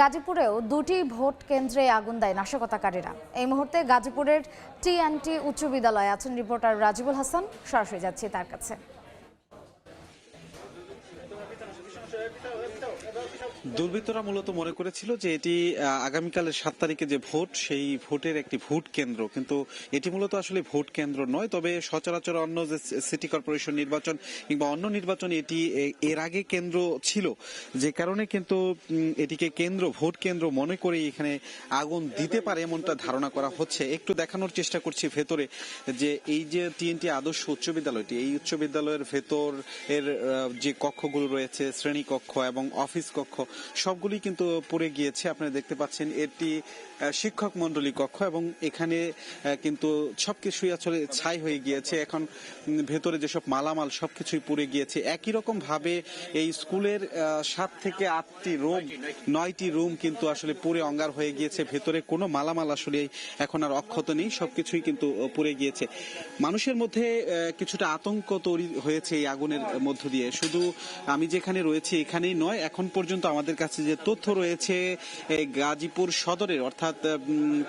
গাজীপুরেও দুটি ভোট কেন্দ্রে আগুন দেয় নাশকতাকারীরা। এই মুহূর্তে গাজীপুরের টি&টি উচ্চ বিদ্যালয়ে আছেন রিপোর্টার রাজিবুল হাসান। সরাসরি যাচ্ছি তার কাছে। দুর্বৃত্তরা মূলত মনে করেছিল যে এটি আগামীকালের 7 তারিখে যে ভোট, সেই ভোটের একটি ভোট কেন্দ্র, কিন্তু এটি মূলত আসলে ভোট কেন্দ্র নয়। তবে সচরাচর অন্য যে সিটি কর্পোরেশন নির্বাচন কিংবা অন্য নির্বাচন এটি এর আগে কেন্দ্র ছিল, যে কারণে কিন্তু এটিকে ভোট কেন্দ্র মনে করে এখানে আগুন দিতে পারে এমনটা ধারণা করা হচ্ছে। একটু দেখানোর চেষ্টা করছি ভেতরে যে এই যে টি&টি আদর্শ উচ্চ বিদ্যালয়টি, এই উচ্চ বিদ্যালয়ের ভেতর এর যে কক্ষগুলো রয়েছে, শ্রেণী কক্ষ এবং অফিস কক্ষ, সবগুলি কিন্তু পড়ে গিয়েছে। আপনারা দেখতে পাচ্ছেন এটি শিক্ষক মন্ডলী কক্ষ এবং এখানে কিন্তু সবকিছুই আসলে ছাই হয়ে গিয়েছে। এখন ভেতরে যেসব মালামাল সবকিছুই পুড়ে গিয়েছে। একই রকম ভাবে এই স্কুলের 7 থেকে 8টি রুম, 9টি রুম কিন্তু আসলে পুড়ে অঙ্গার হয়ে গিয়েছে। ভেতরে কোনো মালামাল আসলে এখন আর অক্ষত নেই, সবকিছুই কিন্তু পুড়ে গিয়েছে। মানুষের মধ্যে কিছুটা আতঙ্ক তৈরি হয়েছে এই আগুনের মধ্য দিয়ে। শুধু আমি যেখানে রয়েছি এখানেই নয়, এখন পর্যন্ত আমাদের কাছে যে তথ্য রয়েছে গাজীপুর সদরের অর্থাৎ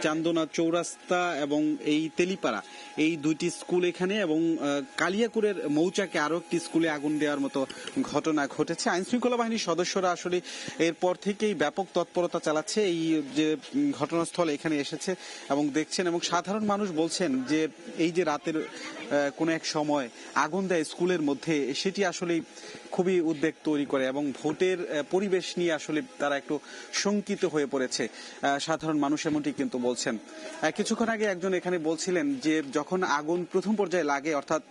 চান্দনা চৌরাস্তা এবং এই তেলিপাড়া, এই দুইটি স্কুল এখানে এবং কালিয়াকুরের মৌচাকে আরো একটি স্কুলে আগুন দেওয়ার মতো ঘটনা ঘটেছে। আইন শৃঙ্খলা বাহিনীর সদস্যরা আসলে এরপর থেকেই ব্যাপক তৎপরতা চালাচ্ছে। এই যে ঘটনাস্থল এখানে এসেছে এবং দেখছেন, এবং সাধারণ মানুষ বলছেন যে এই যে রাতের কোন এক সময় আগুন দেয় স্কুলের মধ্যে, সেটি আসলে খুবই উদ্বেগ তৈরি করে এবং ভোটের পরিবেশ নিয়ে আসলে তারা একটু শঙ্কিত হয়ে পড়েছে সাধারণ মানুষ, এমনটি কিন্তু বলছেন। কিছুক্ষণ আগে একজন এখানে বলছিলেন যে যখন আগুন প্রথম পর্যায়ে লাগে, অর্থাৎ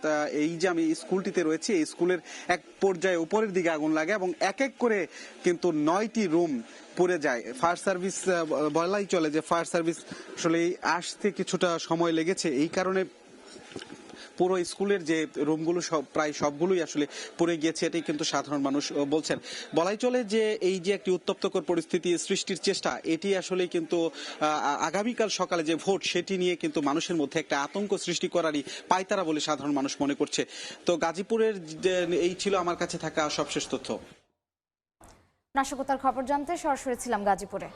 এই যে আমি স্কুলটিতে রয়েছি, এই স্কুলের এক পর্যায়ে উপরের দিকে আগুন লাগে এবং এক এক করে কিন্তু 9টি রুম পড়ে যায়। ফায়ার সার্ভিস বলাই চলে যে ফায়ার সার্ভিস আসলে আসতে কিছুটা সময় লেগেছে। এই কারণে পুরো স্কুলের যে রুমগুলো প্রায় সবগুলোই আসলে পড়ে গিয়েছে, এটাই কিন্তু সাধারণ মানুষ বলছেন। বলাই চলে যে এই যে একটি উত্তপ্তকর পরিস্থিতি সৃষ্টির চেষ্টা, এটি আসলে কিন্তু আগামীকাল সকালে যে ভোট, সেটি নিয়ে কিন্তু মানুষের মধ্যে একটা আতঙ্ক সৃষ্টি করারই পায়তারা বলে সাধারণ মানুষ মনে করছে। তো গাজীপুরের এই ছিল আমার কাছে থাকা সবশেষ তথ্য। নাশকতার খবর জানতে সরাসরি ছিলাম গাজীপুরে।